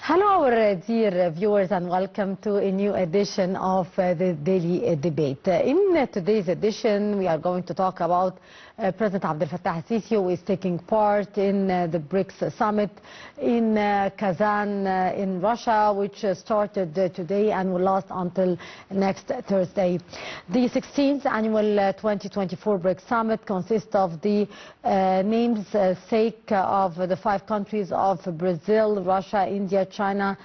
Hello, our dear viewers, and welcome to a new edition of the Daily Debate. In today's edition, we are going to talk about President Abdel Fattah al-Sisi, who is taking part in the BRICS summit in Kazan in Russia, which started today and will last until next Thursday. The 16th annual 2024 BRICS summit consists of the namesake of the 5 countries of Brazil, Russia, India, China,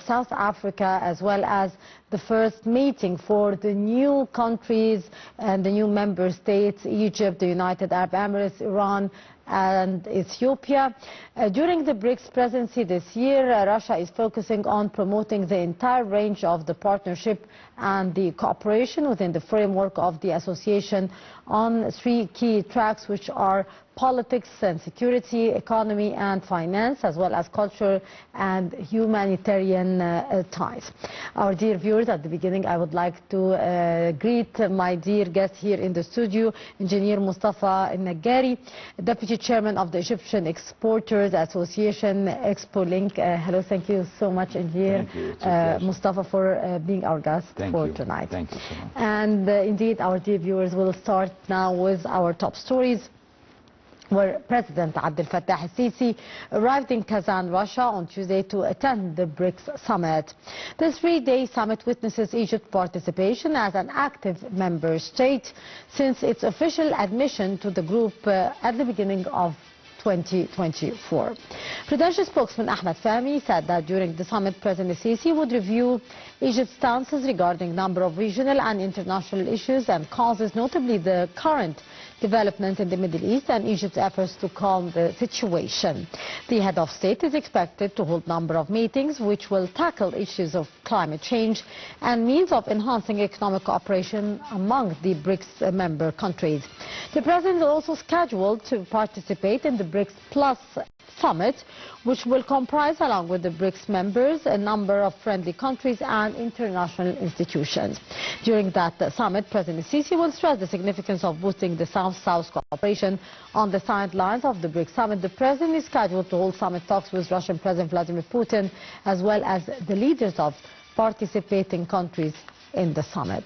South Africa, as well as the first meeting for the new countries and the new member states, Egypt, the United Arab Emirates, Iran, and Ethiopia. During the BRICS presidency this year, Russia is focusing on promoting the entire range of the partnership and the cooperation within the framework of the association on 3 key tracks, which are politics and security, economy and finance, as well as culture and humanitarian ties. Our dear viewers, at the beginning I would like to greet my dear guest here in the studio, Engineer Mostafa Naggari, Deputy Chairman of the Egyptian Exporters Association, Expo Link. Hello, thank you so much, Engineer Mostafa, for being our guest tonight. Thank you so much. And indeed, our dear viewers, will start now with our top stories, where President Abdel Fattah al-Sisi arrived in Kazan, Russia on Tuesday to attend the BRICS summit. The 3-day summit witnesses Egypt's participation as an active member state since its official admission to the group at the beginning of 2024. Presidential spokesman Ahmed Fahmy said that during the summit, President Sisi would review Egypt's stances regarding a number of regional and international issues and causes, notably the current developments in the Middle East and Egypt's efforts to calm the situation. The head of state is expected to hold a number of meetings which will tackle issues of climate change and means of enhancing economic cooperation among the BRICS member countries. The president is also scheduled to participate in the BRICS Plus summit, which will comprise, along with the BRICS members, a number of friendly countries and international institutions. During that summit, President Sisi will stress the significance of boosting the South-South cooperation on the sidelines of the BRICS summit. The president is scheduled to hold summit talks with Russian President Vladimir Putin, as well as the leaders of participating countries in the summit.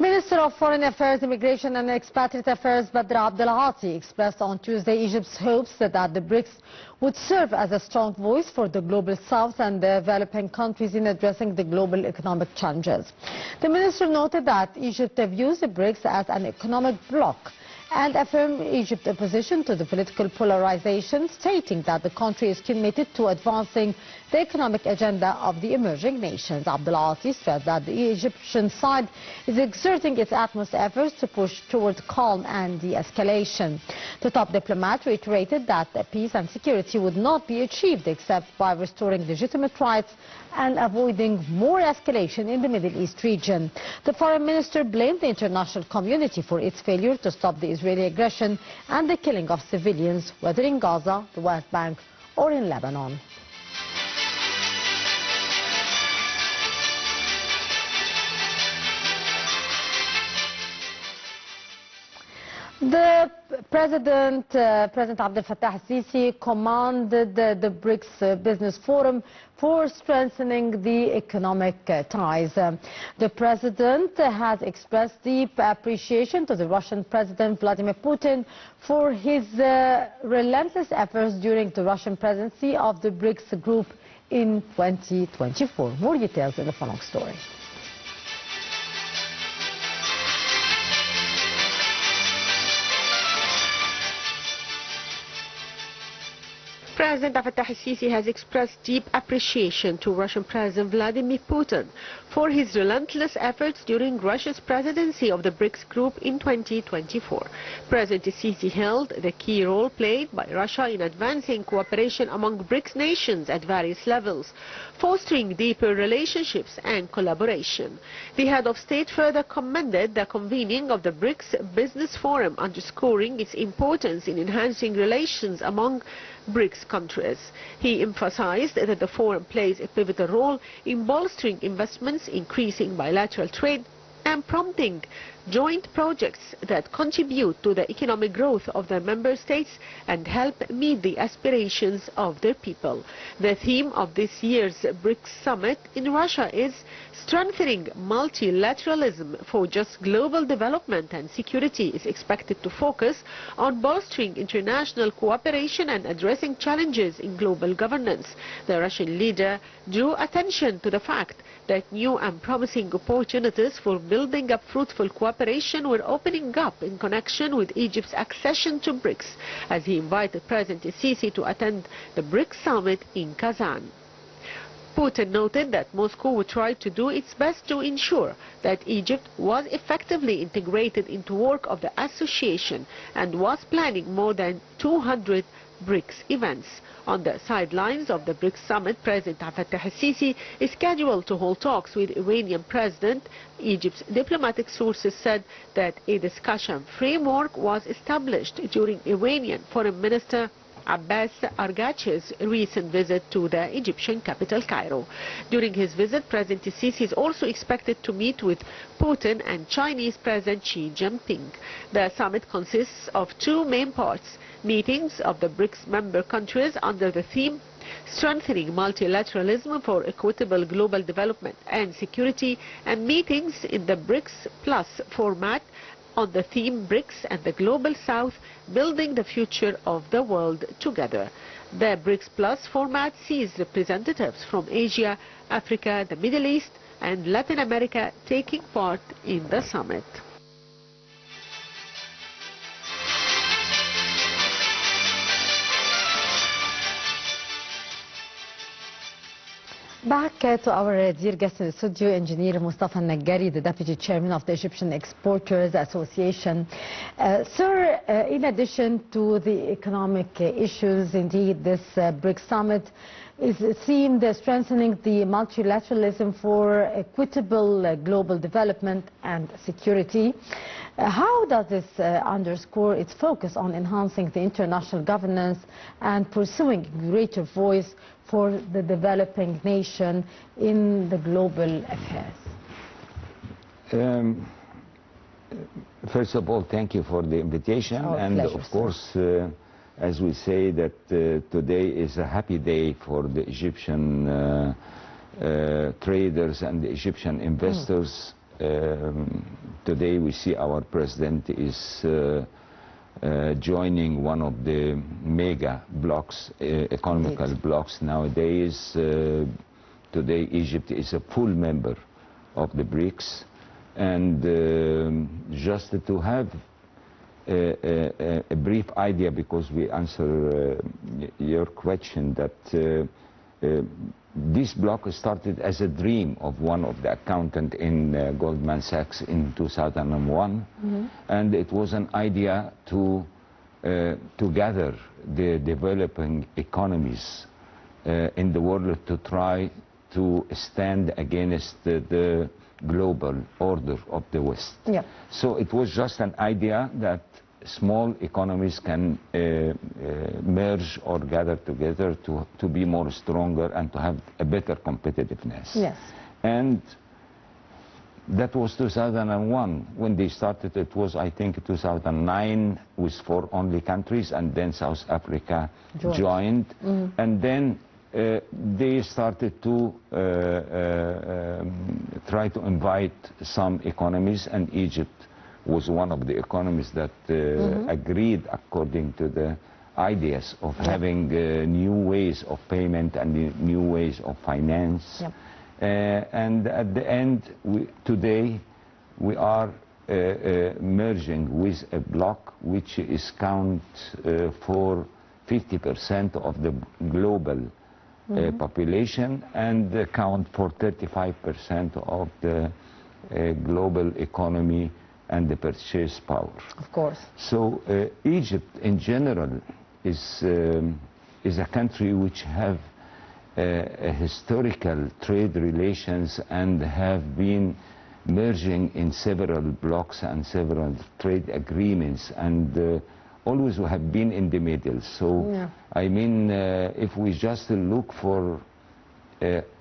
Minister of Foreign Affairs, Immigration and Expatriate Affairs Badr Abdelghati expressed on Tuesday Egypt's hopes that the BRICS would serve as a strong voice for the global south and developing countries in addressing the global economic challenges. The minister noted that Egypt views the BRICS as an economic bloc and affirmed Egypt's opposition to the political polarization, stating that the country is committed to advancing the economic agenda of the emerging nations. Abdelghati stressed that the Egyptian side is exerting its utmost efforts to push towards calm and de-escalation. The top diplomat reiterated that peace and security would not be achieved except by restoring legitimate rights and avoiding more escalation in the Middle East region. The foreign minister blamed the international community for its failure to stop the Israeli aggression and the killing of civilians, whether in Gaza, the West Bank, or in Lebanon. The President Abdel Fattah al-Sisi commanded the BRICS Business Forum for strengthening the economic ties. The President has expressed deep appreciation to the Russian President Vladimir Putin for his relentless efforts during the Russian presidency of the BRICS group in 2024. More details in the following story. President Fattah al-Sisi has expressed deep appreciation to Russian President Vladimir Putin for his relentless efforts during Russia's presidency of the BRICS group in 2024. President al-Sisi hailed the key role played by Russia in advancing cooperation among BRICS nations at various levels, fostering deeper relationships and collaboration. The head of state further commended the convening of the BRICS Business Forum, underscoring its importance in enhancing relations among BRICS countries. He emphasized that the forum plays a pivotal role in bolstering investments, increasing bilateral trade, and prompting joint projects that contribute to the economic growth of their member states and help meet the aspirations of their people. The theme of this year's BRICS summit in Russia is strengthening multilateralism for just global development, and security is expected to focus on bolstering international cooperation and addressing challenges in global governance. The Russian leader drew attention to the fact that new and promising opportunities for building up fruitful cooperation were opening up in connection with Egypt's accession to BRICS, as he invited President al-Sisi to attend the BRICS summit in Kazan. Putin noted that Moscow would try to do its best to ensure that Egypt was effectively integrated into work of the association and was planning more than 200 BRICS events. On the sidelines of the BRICS summit, President Fattah al-Sisi is scheduled to hold talks with Iranian President. Egypt's diplomatic sources said that a discussion framework was established during Iranian Foreign Minister Abbas Argachi's recent visit to the Egyptian capital, Cairo. During his visit, President al-Sisi is also expected to meet with Putin and Chinese President Xi Jinping. The summit consists of two main parts: meetings of the BRICS member countries under the theme strengthening multilateralism for equitable global development and security, and meetings in the BRICS Plus format on the theme BRICS and the Global South, building the future of the world together. The BRICS Plus format sees representatives from Asia, Africa, the Middle East and Latin America taking part in the summit. Back to our dear guest in the studio, Engineer Mostafa Naggari, the Deputy Chairman of the Egyptian Exporters Association. Sir, in addition to the economic issues, indeed, this BRICS summit is themed strengthening the multilateralism for equitable global development and security. How does this underscore its focus on enhancing the international governance and pursuing greater voice for the developing nation in the global affairs? First of all, thank you for the invitation. Pleasure, of course, as we say that today is a happy day for the Egyptian traders and the Egyptian investors. Today we see our president is joining one of the mega blocks, economical blocks nowadays. Today Egypt is a full member of the BRICS, and just to have a brief idea, because we answer your question, that this block started as a dream of one of the accountants in Goldman Sachs in 2001, and it was an idea to gather the developing economies in the world to try to stand against the global order of the West. Yeah. So it was just an idea that small economies can merge or gather together to be more stronger and to have a better competitiveness. Yes. And that was 2001 when they started. It was, I think, 2009 with 4 only countries, and then South Africa joined. And then they started to try to invite some economies, and Egypt was one of the economies that agreed according to the ideas of having new ways of payment and new ways of finance. Yep. And at the end, today we are merging with a bloc which is count for 50% of the global population and account for 35% of the global economy and the purchase power. Of course. So Egypt in general is a country which have historical trade relations and have been merging in several blocks and several trade agreements, and always have been in the middle. So I mean, if we just look for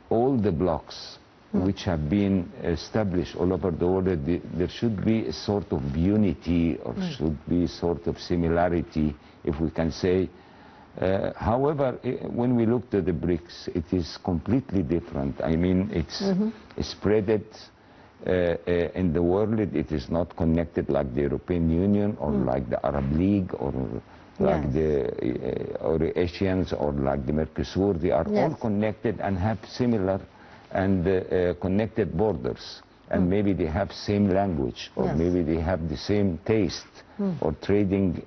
all the blocks which have been established all over the world, there should be a sort of unity, or should be a sort of similarity, if we can say. However, when we look to the BRICS, it is completely different. I mean, it's spread in the world. It is not connected like the European Union or like the Arab League or like the Asians or like the Mercosur. They are all connected and have similar and connected borders. And maybe they have same language, or maybe they have the same taste or trading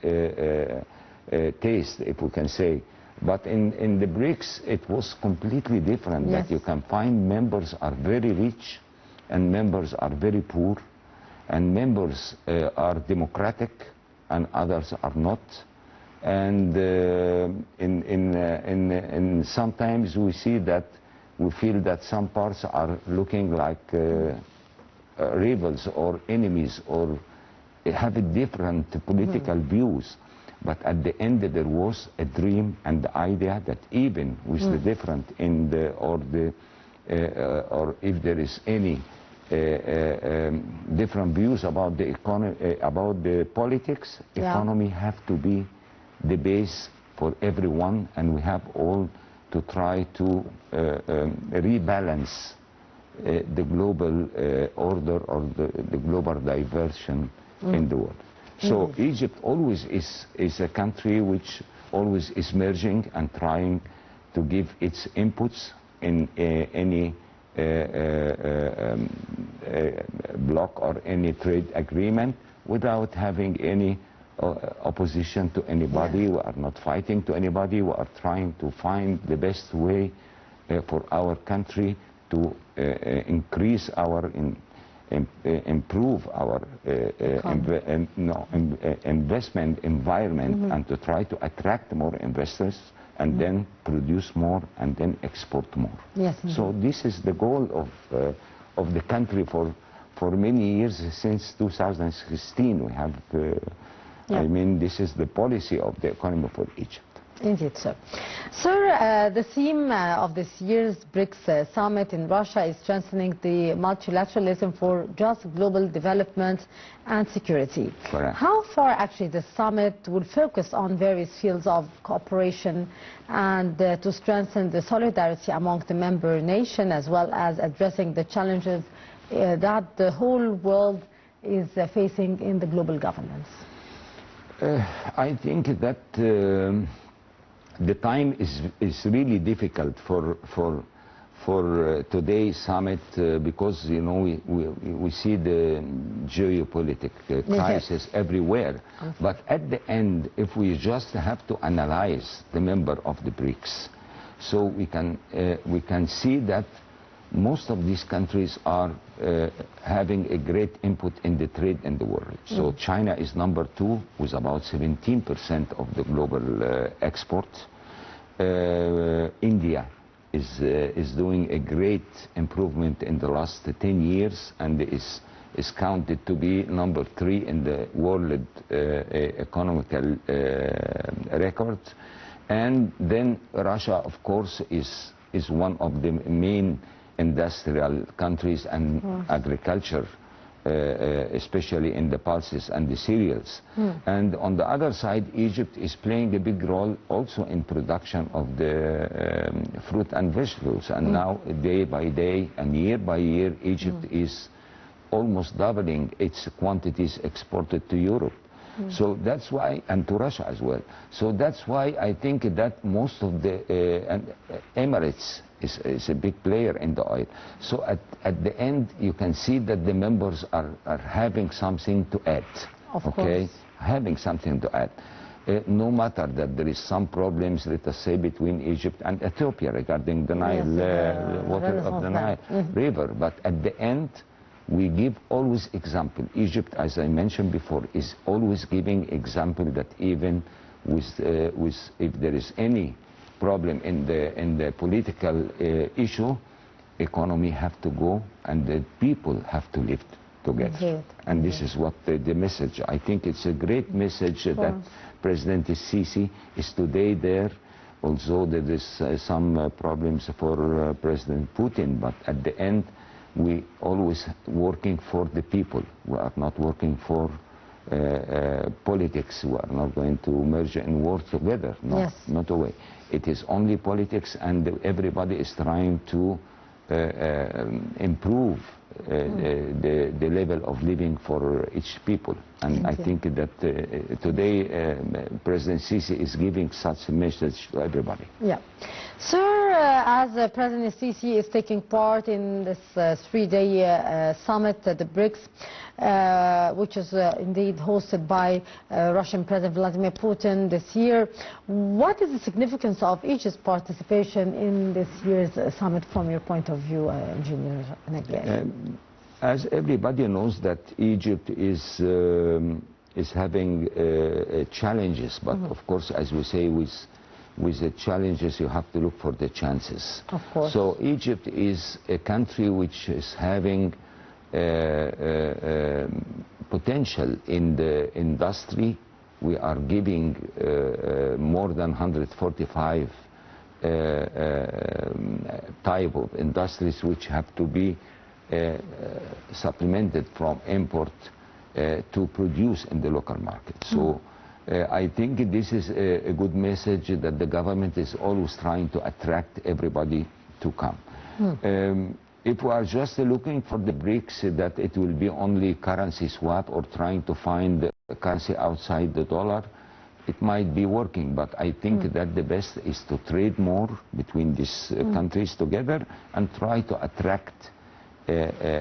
taste, if we can say. But in the BRICS, it was completely different. That you can find members are very rich, and members are very poor, and members are democratic, and others are not. And in sometimes we see that we feel that some parts are looking like rivals or enemies, or have a different political views. But at the end, there was a dream and the idea that even with the different in the or if there is any different views about the economy, about the politics, economy have to be the base for everyone, and we have all to try to rebalance the global order or the global diversion in the world. So Egypt always is a country which always is merging and trying to give its inputs in any block or any trade agreement without having any opposition to anybody. We are not fighting to anybody. We are trying to find the best way for our country to increase our improve our investment environment and to try to attract more investors and then produce more and then export more. So this is the goal of the country for many years. Since 2016 we have I mean, this is the policy of the economy for Egypt. Indeed, sir. Sir, the theme of this year's BRICS summit in Russia is strengthening the multilateralism for just global development and security. Correct. How far actually the summit will focus on various fields of cooperation and to strengthen the solidarity among the member nations, as well as addressing the challenges that the whole world is facing in the global governance? I think that the time is really difficult for today's summit because, you know, we see the geopolitical crisis everywhere. But at the end, if we just have to analyze the member of the BRICS, so we can see that most of these countries are having a great input in the trade in the world. So China is number 2 with about 17% of the global export. India is doing a great improvement in the last 10 years and is counted to be number 3 in the world economical record. And then Russia, of course, is one of the main industrial countries and agriculture, especially in the pulses and the cereals. And on the other side, Egypt is playing a big role also in production of the fruit and vegetables. And now, day by day and year by year, Egypt is almost doubling its quantities exported to Europe. So that's why, and to Russia as well. So that's why I think that most of the Emirates is a big player in the oil. So at the end, you can see that the members are having something to add. Of course. Having something to add. no matter that there is some problems, let us say, between Egypt and Ethiopia regarding the Nile, water of the Nile River. But at the end, we give always example. Egypt, as I mentioned before, is always giving example that even with if there is any problem in the political issue, economy have to go and the people have to live together. And this is what the message. I think it's a great message that President Sisi is today there. Also, there is some problems for President Putin, but at the end, we always working for the people. We are not working for politics. We are not going to merge and work together. No, not a way. It is only politics, and everybody is trying to improve the level of living for each people. And I think that today President Sisi is giving such a message to everybody. Yeah. Sir, as President Sisi is taking part in this three-day summit, the BRICS, which is indeed hosted by Russian President Vladimir Putin this year, what is the significance of Egypt's participation in this year's summit from your point of view, Engineer Naggari? As everybody knows that Egypt is having challenges, but of course, as we say, with the challenges you have to look for the chances. Of course. So Egypt is a country which is having potential in the industry. We are giving more than 145 type of industries which have to be supplemented from import to produce in the local market. So I think this is a good message that the government is always trying to attract everybody to come. If we are just looking for the BRICS, that it will be only currency swap or trying to find the currency outside the dollar, it might be working, but I think that the best is to trade more between these countries together and try to attract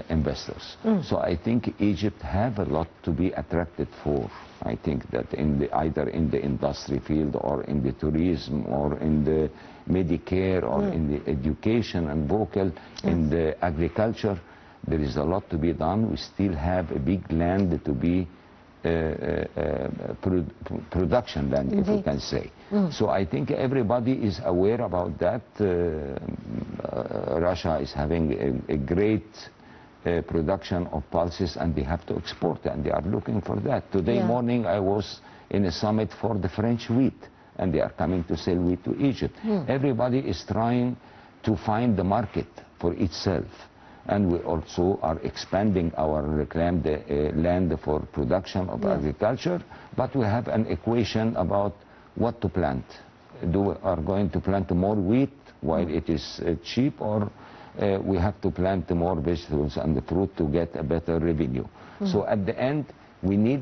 investors. So I think Egypt have a lot to be attracted for. I think that either in the industry field or in the tourism or in the Medicare or in the education and vocal, in the agriculture, there is a lot to be done. We still have a big land to be production land, if you can say. So I think everybody is aware about that. Russia is having a great production of pulses, and they have to export, and they are looking for that. Today morning I was in a summit for the French wheat, and they are coming to sell wheat to Egypt. Everybody is trying to find the market for itself. And we also are expanding our reclaimed land for production of agriculture, but we have an equation about what to plant. We are going to plant more wheat while it is cheap, or we have to plant more vegetables and fruit to get a better revenue. So at the end, we need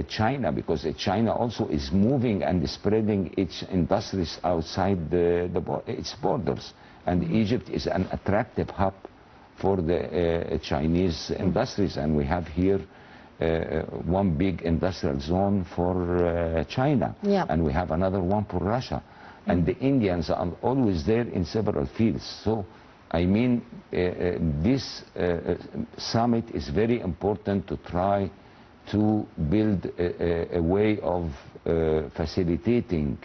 China, because China also is moving and spreading its industries outside its borders. And Egypt is an attractive hub for the Chinese industries, and we have here one big industrial zone for China, and we have another one for Russia, and the Indians are always there in several fields. So I mean, this summit is very important to try to build a way of facilitating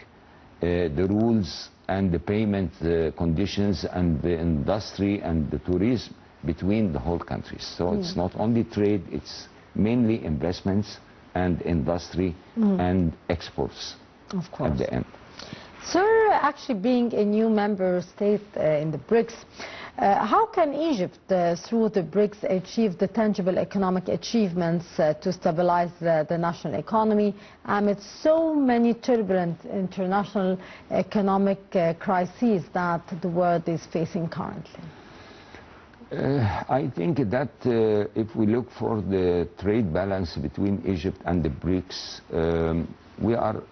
the rules and the payment conditions and the industry and the tourism between the whole countries. So it's not only trade, it's mainly investments and industry and exports at the end. Sir, actually being a new member state in the BRICS, how can Egypt, through the BRICS, achieve the tangible economic achievements to stabilize the national economy amid so many turbulent international economic crises that the world is facing currently? I think that if we look for the trade balance between Egypt and the BRICS, we are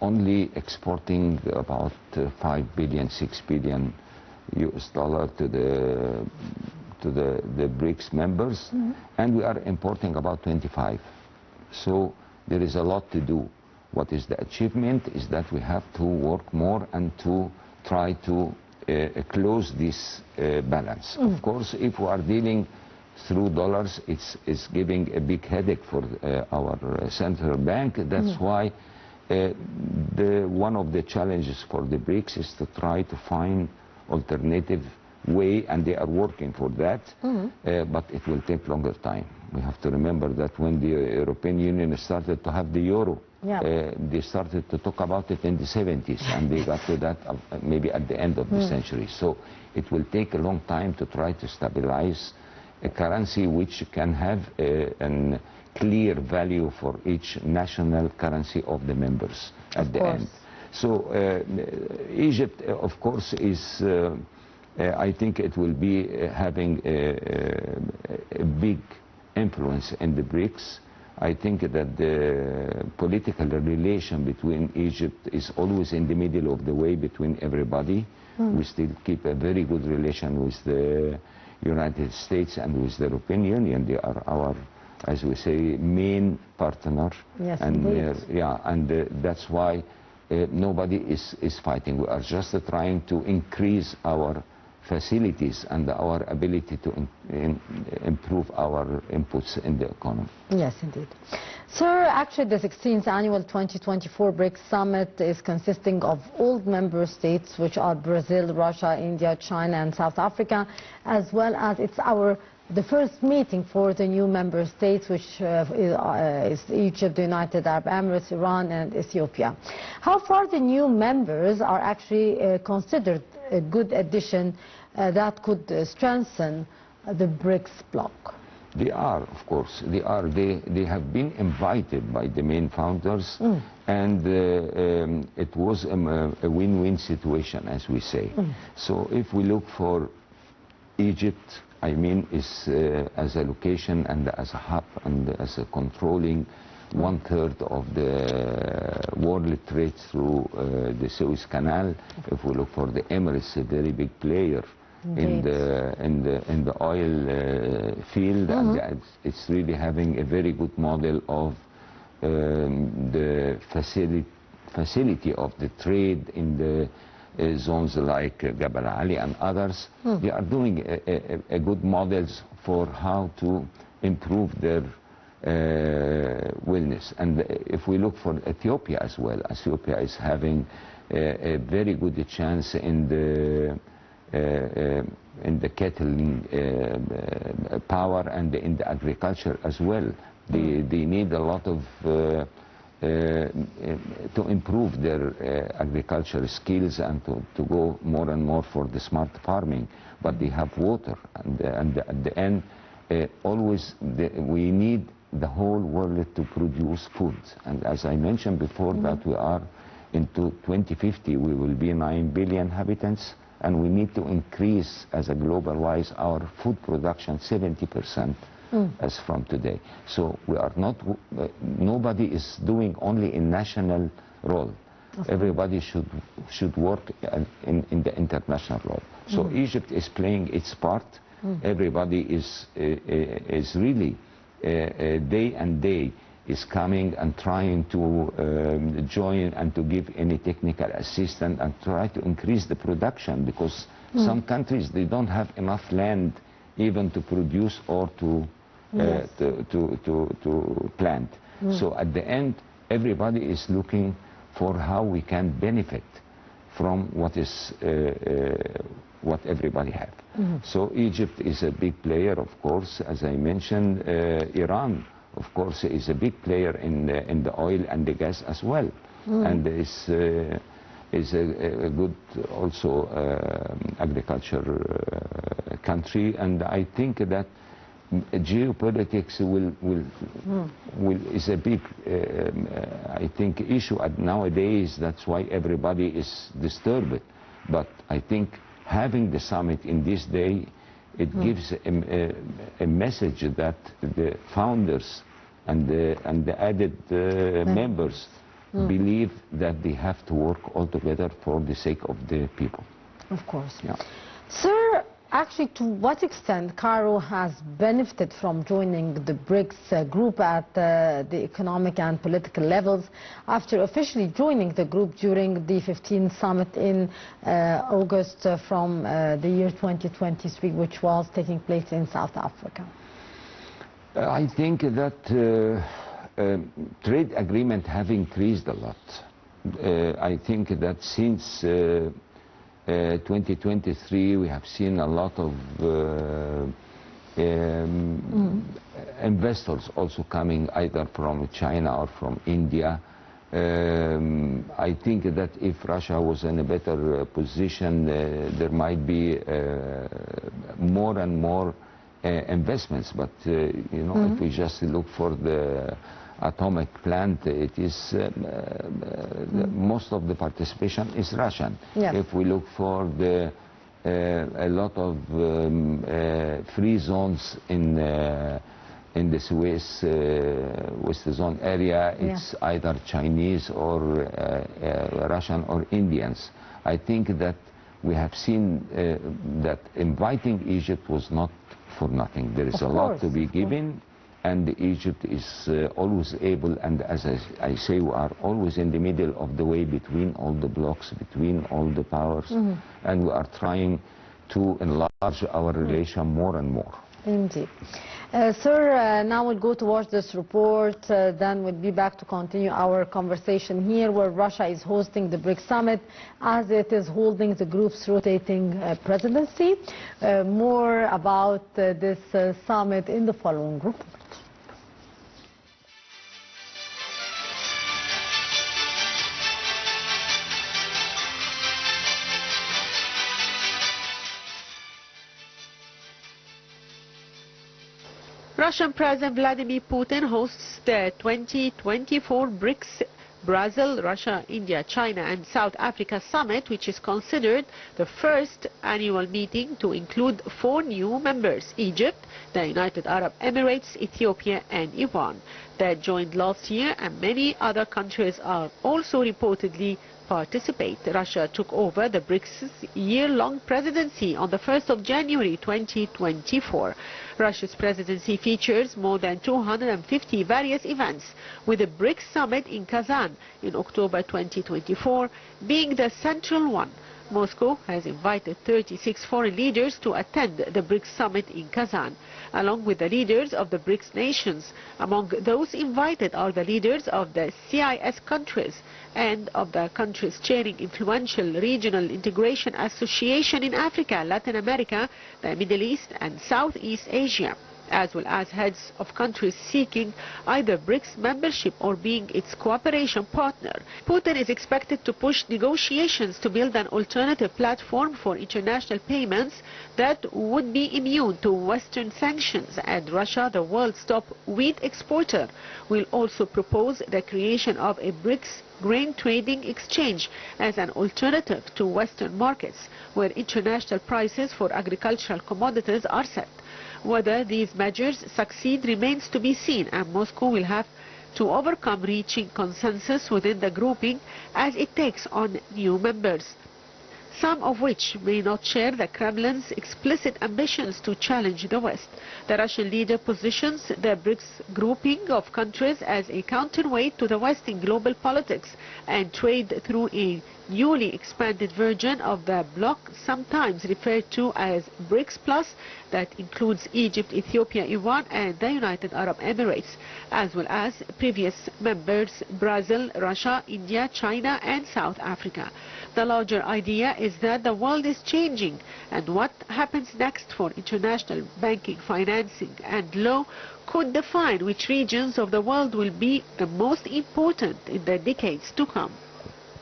only exporting about 5 billion, 6 billion US dollar to the BRICS members, and we are importing about 25. So there is a lot to do. what is the achievement is that we have to work more and to try to close this balance. Of course, if we are dealing through dollars, it's giving a big headache for our central bank. That's why one of the challenges for the BRICS is to try to find alternative way, and they are working for that, but it will take longer time. We have to remember that when the European Union started to have the euro, they started to talk about it in the 70s, and they got to that maybe at the end of the century. So it will take a long time to try to stabilize a currency which can have a clear value for each national currency of the members at the end. So Egypt, of course, is I think it will be having a big influence in the BRICS. I think that the political relation between Egypt is always in the middle of the way between everybody. We still keep a very good relation with the United States and with the European Union. They are our, as we say, main partner. Yes, and that's why nobody is fighting. We are just trying to increase our facilities and our ability to improve our inputs in the economy. Yes, indeed. Sir, actually the 16th annual 2024 BRICS Summit is consisting of all member states, which are Brazil, Russia, India, China and South Africa, as well as it's the first meeting for the new member states, which is Egypt, the United Arab Emirates, Iran and Ethiopia. How far the new members are actually considered a good addition that could strengthen the BRICS bloc? They are, of course. They are. They have been invited by the main founders, and it was a win-win situation, as we say. So if we look for Egypt, I mean, is as a location and as a hub and as a controlling 1/3 of the world trade through the Suez Canal. If we look for the Emirates, a very big player in the oil field, and it's really having a very good model of the facility of the trade in the zones like Jabal Ali and others. They are doing a good models for how to improve their wellness. And if we look for Ethiopia as well, Ethiopia is having a very good chance in the cattle power and in the agriculture as well. They need a lot of to improve their agriculture skills and to go more and more for the smart farming. But they have water, and at the end, always we need the whole world to produce food. And as I mentioned before, that we are into 2050, we will be 9 billion inhabitants, and we need to increase as a global wise our food production 70%. As from today. So we are not, nobody is doing only a national role. Everybody should work in the international role. So Egypt is playing its part. Everybody is really day and day is coming and trying to join and to give any technical assistance and try to increase the production, because some countries, they don't have enough land even to produce or to plant. So at the end, everybody is looking for how we can benefit from what everybody have. So Egypt is a big player, of course, as I mentioned. Iran, of course, is a big player in the oil and the gas as well, and is a good also agriculture country. And I think that geopolitics is a big I think issue nowadays. That's why everybody is disturbed. But I think having the summit in this day, it gives a message that the founders and the added members believe that they have to work all together for the sake of the people. Of course. Yeah. Sir, Actually, to what extent Cairo has benefited from joining the BRICS group at the economic and political levels after officially joining the group during the 15th summit in August from the year 2023, which was taking place in South Africa? I think that trade agreement have increased a lot. I think that since 2023 we have seen a lot of investors also coming either from China or from India. I think that if Russia was in a better position, there might be more and more investments, but you know, if we just look for the atomic plant, it is most of the participation is Russian. Yeah. If we look for the a lot of free zones in the Suez West Zone area, it's either Chinese or Russian or Indians. I think that we have seen that inviting Egypt was not for nothing. There is a lot to be given, and Egypt is always able, and as I say, we are always in the middle of the way between all the blocks, between all the powers, and we are trying to enlarge our relation more and more. Indeed. Sir, now we'll go towards this report, then we'll be back to continue our conversation here, where Russia is hosting the BRICS summit as it is holding the group's rotating presidency. More about this summit in the following report. Russian President Vladimir Putin hosts the 2024 BRICS Brazil, Russia, India, China and South Africa summit, which is considered the first annual meeting to include 4 new members: Egypt, the United Arab Emirates, Ethiopia and Iran, that joined last year, and many other countries are also reportedly participate. Russia took over the BRICS year-long presidency on the 1st of January 2024. Russia's presidency features more than 250 various events, with the BRICS summit in Kazan in October 2024 being the central one. Moscow has invited 36 foreign leaders to attend the BRICS summit in Kazan, along with the leaders of the BRICS nations. Among those invited are the leaders of the CIS countries and of the countries chairing influential regional integration association in Africa, Latin America, the Middle East and Southeast Asia, as well as heads of countries seeking either BRICS membership or being its cooperation partner. Putin is expected to push negotiations to build an alternative platform for international payments that would be immune to Western sanctions, and Russia, the world's top wheat exporter, will also propose the creation of a BRICS grain trading exchange as an alternative to Western markets, where international prices for agricultural commodities are set. Whether these measures succeed remains to be seen, and Moscow will have to overcome reaching consensus within the grouping as it takes on new members, some of which may not share the Kremlin's explicit ambitions to challenge the West. The Russian leader positions the BRICS grouping of countries as a counterweight to the West in global politics and trade through a newly expanded version of the bloc, sometimes referred to as BRICS Plus, that includes Egypt, Ethiopia, Iran and the United Arab Emirates, as well as previous members Brazil, Russia, India, China and South Africa. The larger idea is that the world is changing, and what happens next for international banking, financing and law could define which regions of the world will be the most important in the decades to come.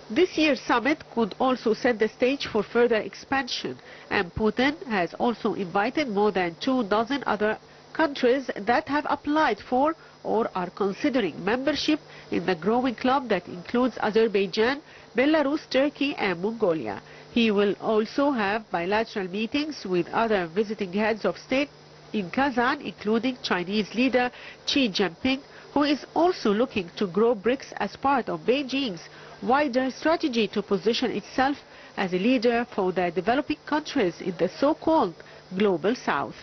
This year's summit could also set the stage for further expansion, and Putin has also invited more than 24 other countries that have applied for or are considering membership in the growing club that includes Azerbaijan, Belarus, Turkey and Mongolia. He will also have bilateral meetings with other visiting heads of state in Kazan, including Chinese leader Xi Jinping, who is also looking to grow BRICS as part of Beijing's wider strategy to position itself as a leader for the developing countries in the so-called Global South.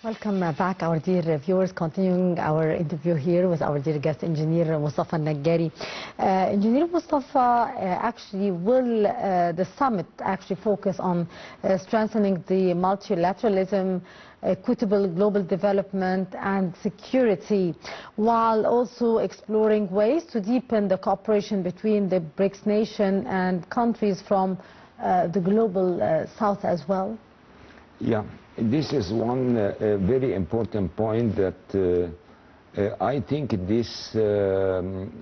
Welcome back, our dear viewers. Continuing our interview here with our dear guest, Engineer Mostafa Naggari. Engineer Mostafa, actually, will the summit actually focus on strengthening the multilateralism, equitable global development and security, while also exploring ways to deepen the cooperation between the BRICS nation and countries from the global south as well? Yeah, this is one very important point that I think this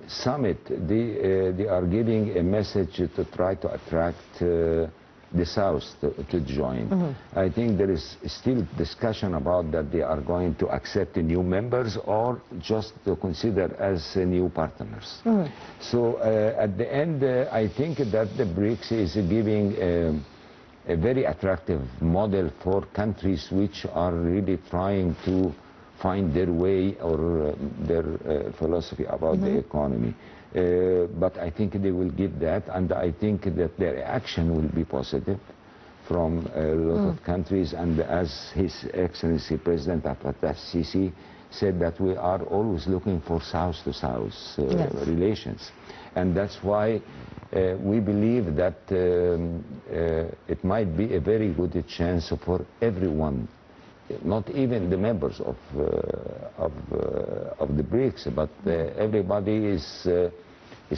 summit, they are giving a message to try to attract the South to join. Mm-hmm. I think there is still discussion about that they are going to accept new members or just to consider as new partners. Mm-hmm. So at the end, I think that the BRICS is giving a very attractive model for countries which are really trying to find their way or their philosophy about mm-hmm. the economy. But I think they will give that, and I think that their action will be positive from a lot of countries. And as His Excellency President Al-Sisi said, that we are always looking for South-to-South yes. relations. And that's why we believe that it might be a very good chance for everyone, not even the members of the BRICS, but everybody is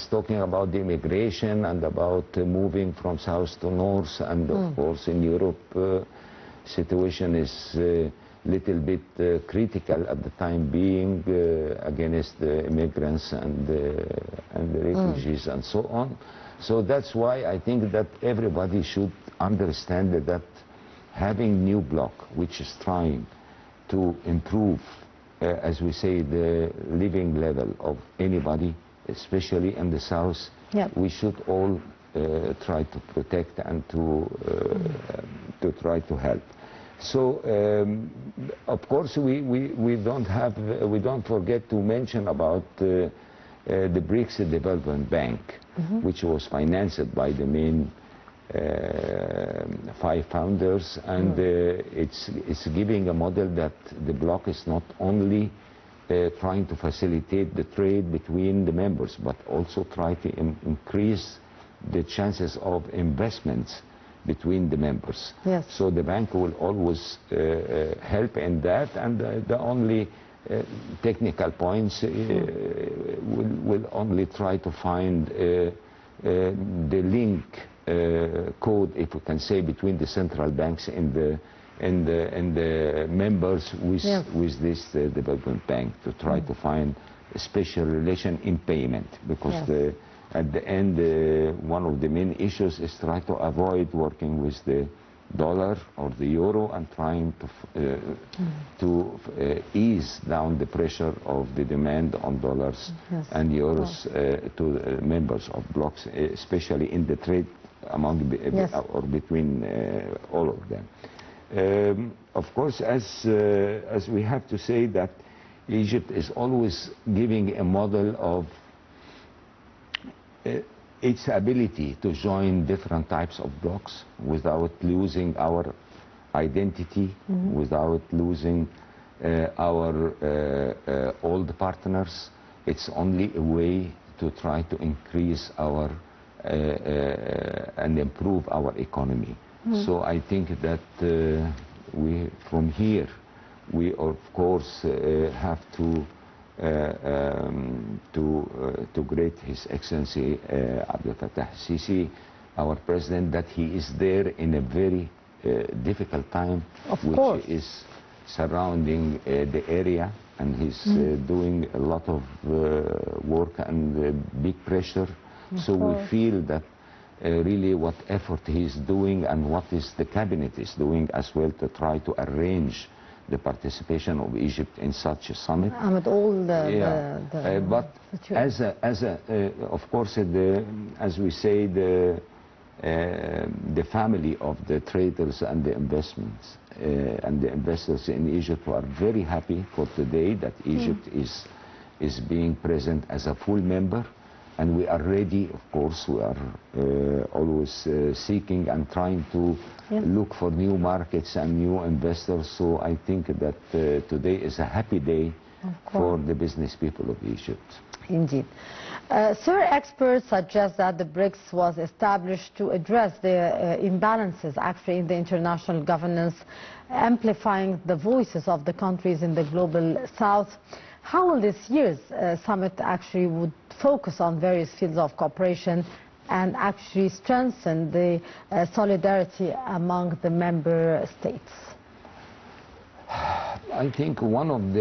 talking about the immigration and about moving from south to north, and of course in Europe situation is little bit critical at the time being against the immigrants and the refugees and so on. So that's why I think that everybody should understand that having new bloc which is trying to improve, as we say, the living level of anybody, especially in the south, yep. we should all try to protect and to try to help. So of course we don't forget to mention about the BRICS Development Bank, mm-hmm. which was financed by the main 5 founders, and it's giving a model that the bloc is not only trying to facilitate the trade between the members, but also try to increase the chances of investments between the members. Yes. So the bank will always help in that, and the only technical points will only try to find the link code, if we can say, between the central banks and the members with, yeah. with this development bank, to try to find a special relation in payment, because yes. At the end, one of the main issues is try to avoid working with the dollar or the euro and trying to ease down the pressure of the demand on dollars yes. and euros to members of blocs, especially in the trade among yes. or between all of them. Of course, as we have to say that Egypt is always giving a model of its ability to join different types of blocs without losing our identity, mm-hmm. without losing our old partners. It's only a way to try to increase our and improve our economy. Mm-hmm. So I think that we, from here, we of course have to greet His Excellency Abdel Fattah Sisi, our President, that he is there in a very difficult time, of which course. Is surrounding the area, and he's doing a lot of work and big pressure. So we feel that really what effort he's doing and what is the cabinet is doing as well to try to arrange the participation of Egypt in such a summit. With all but as of course, as we say, the the family of the traders and the investments and the investors in Egypt are very happy for today that Egypt is being present as a full member, and we are ready. Of course, we are always seeking and trying to look for new markets and new investors. So I think that today is a happy day for the business people of Egypt. Indeed. Sir, experts suggest that the BRICS was established to address the imbalances actually in the international governance, amplifying the voices of the countries in the global south. How will this year's summit actually would focus on various fields of cooperation and actually strengthen the solidarity among the member states? I think one of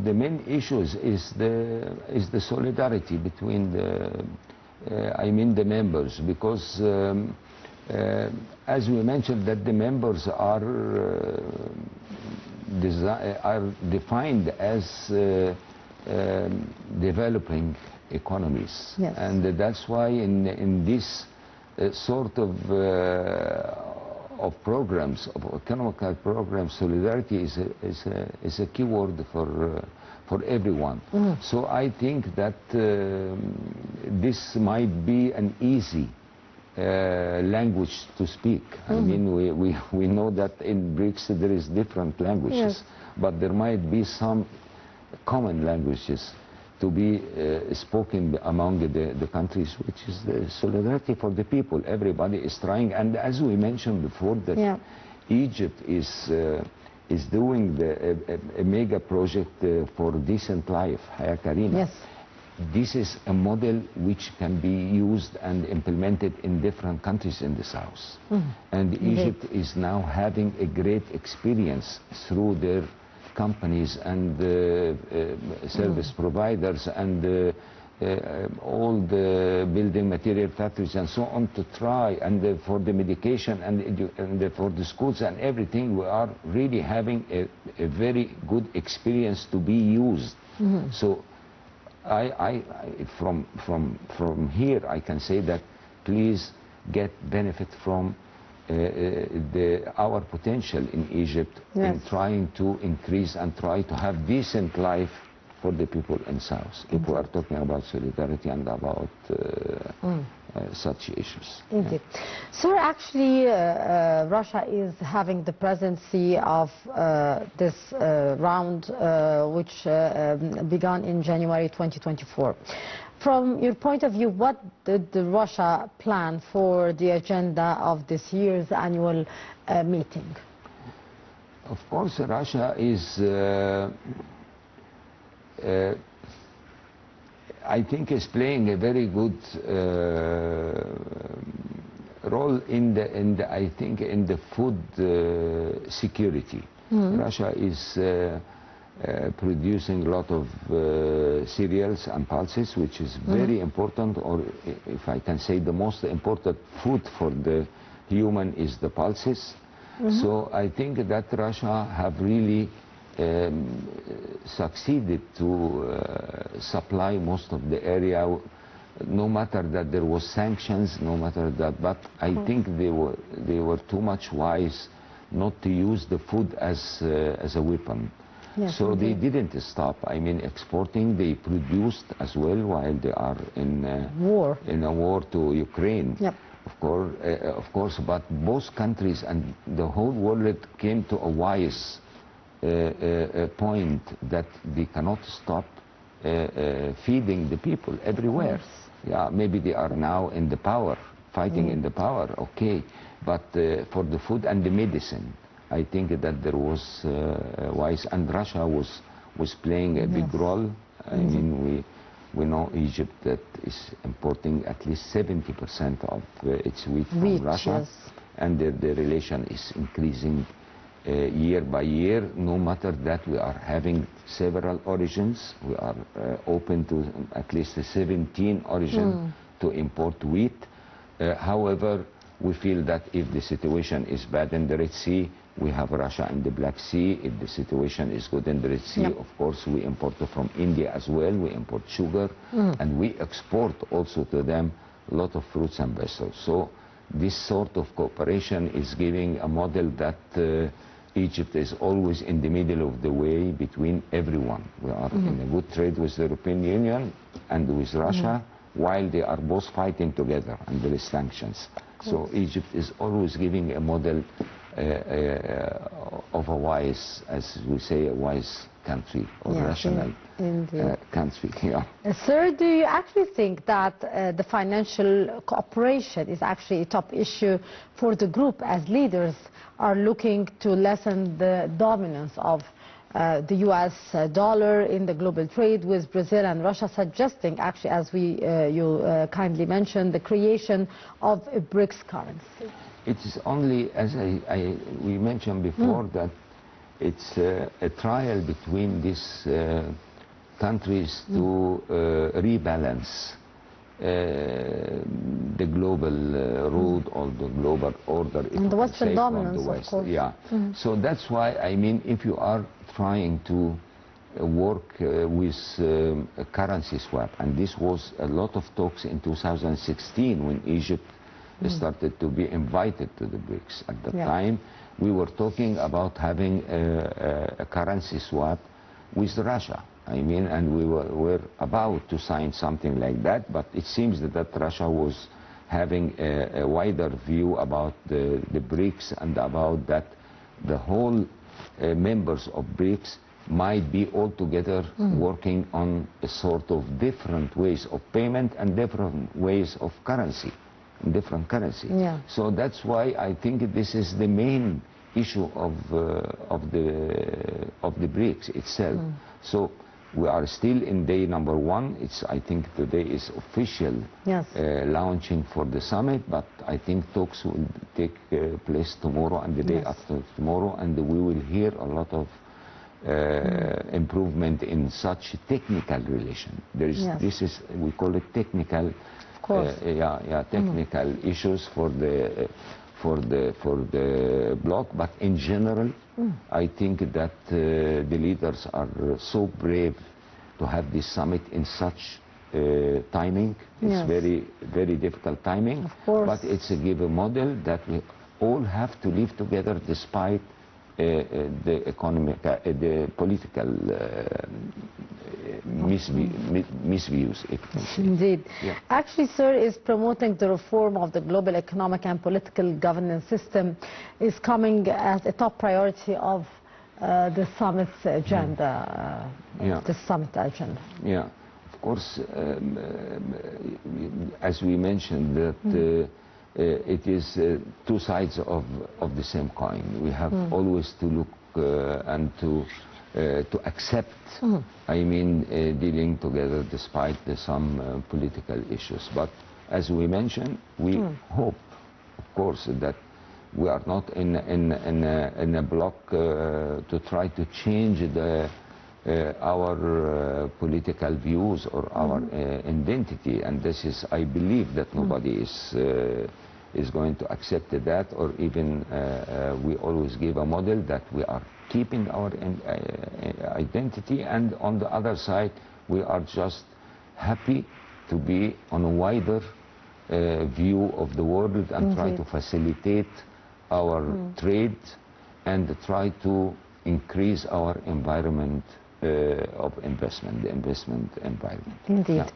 the main issues is the solidarity between the members, because as we mentioned that the members are defined as developing economies, and that's why in this sort of programs, of economic programs, solidarity is a key word for everyone. So I think that this might be an easy language to speak. I mean, we know that in BRICS there is different languages, but there might be some common languages to be spoken among the countries, which is the solidarity for the people. Everybody is trying, and as we mentioned before, that Egypt is doing a mega project for decent life, Haya Karima. Yes. This is a model which can be used and implemented in different countries in the south. And Egypt is now having a great experience through their companies and service providers and all the building material factories and so on, to try, and for the medication and for the schools and everything, we are really having a very good experience to be used. So from here I can say that please get benefit from our potential in Egypt in trying to increase and try to have decent life for the people in South, if we are talking about solidarity and about such issues. Indeed. Sir, actually Russia is having the presidency of this round which began in January 2024. From your point of view, what did Russia plan for the agenda of this year's annual meeting? Of course, Russia is, I think, is playing a very good role in the food security. Russia is producing a lot of cereals and pulses, which is very important, or if I can say the most important food for the human is the pulses. So I think that Russia have really succeeded to supply most of the area, no matter that there was sanctions, no matter that, but I think they were too much wise not to use the food as a weapon. Yes, so indeed. they didn't stop. I mean, exporting. They produced as well while they are in a war to Ukraine. Yep. Of course. But both countries and the whole world came to a wise point that they cannot stop feeding the people everywhere. Yeah, maybe they are now in the power, fighting in the power. Okay, but for the food and the medicine, I think that there was wise, and Russia was playing a big role. I mean, we know Egypt that is importing at least 70% of its wheat from Russia, and the relation is increasing year by year. No matter that we are having several origins, we are open to at least 17 origins to import wheat. However, we feel that if the situation is bad in the Red Sea, we have Russia and the Black Sea. If the situation is good in the Red Sea, of course, we import from India as well. We import sugar, and we export also to them a lot of fruits and vegetables. So this sort of cooperation is giving a model that Egypt is always in the middle of the way between everyone. We are in a good trade with the European Union and with Russia, while they are both fighting together and there is sanctions. So Egypt is always giving a model of a wise, as we say, a wise country or rational country. Yeah. Sir, do you actually think that the financial cooperation is actually a top issue for the group, as leaders are looking to lessen the dominance of the U.S. dollar in the global trade, with Brazil and Russia suggesting, actually, as you kindly mentioned, the creation of a BRICS currency? It is only, as we mentioned before, that it's a trial between these countries to rebalance the global road or the global order. And the Western dominance, of course. Yeah. Mm-hmm. So that's why, I mean, if you are trying to work with a currency swap, and this was a lot of talks in 2016 when Egypt started to be invited to the BRICS. At the time, we were talking about having a currency swap with Russia. I mean, and we were about to sign something like that, but it seems that Russia was having a wider view about the BRICS and about that the whole members of BRICS might be all together working on a sort of different ways of payment and different ways of currency. Different currency. Yeah. So that's why I think this is the main issue of the BRICS itself. So we are still in day number 1. It's, I think today is official launching for the summit, but I think talks will take place tomorrow and the day after tomorrow, and we will hear a lot of improvement in such technical relation. There is this is, we call it technical. Technical issues for the bloc, but in general, I think that the leaders are so brave to have this summit in such timing. It's very difficult timing, but it's a given model that we all have to live together despite the economic, the political misviews. Indeed. Actually, sir, is promoting the reform of the global economic and political governance system is coming as a top priority of the summit's agenda. The summit agenda. Yeah, of course, as we mentioned, that it is two sides of the same coin. We have always to look and to accept, I mean, dealing together despite some political issues. But as we mentioned, we hope, of course, that we are not in a block to try to change our political views or our identity, and this is, I believe that nobody is going to accept that, or even we always give a model that we are keeping our identity, and on the other side we are just happy to be on a wider view of the world and try to facilitate our trade and try to increase our environment of investment, the investment environment. Indeed.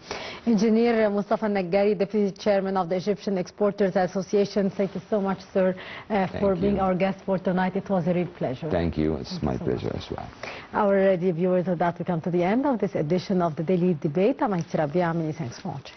Engineer Mostafa Naggari, Deputy Chairman of the Egyptian Exporters Association, thank you so much, sir, for being our guest for tonight. It was a real pleasure. Thank you. It's my pleasure as well. Our dear viewers, with that we come to the end of this edition of the Daily Debate. I'm Rabia. Many thanks for watching.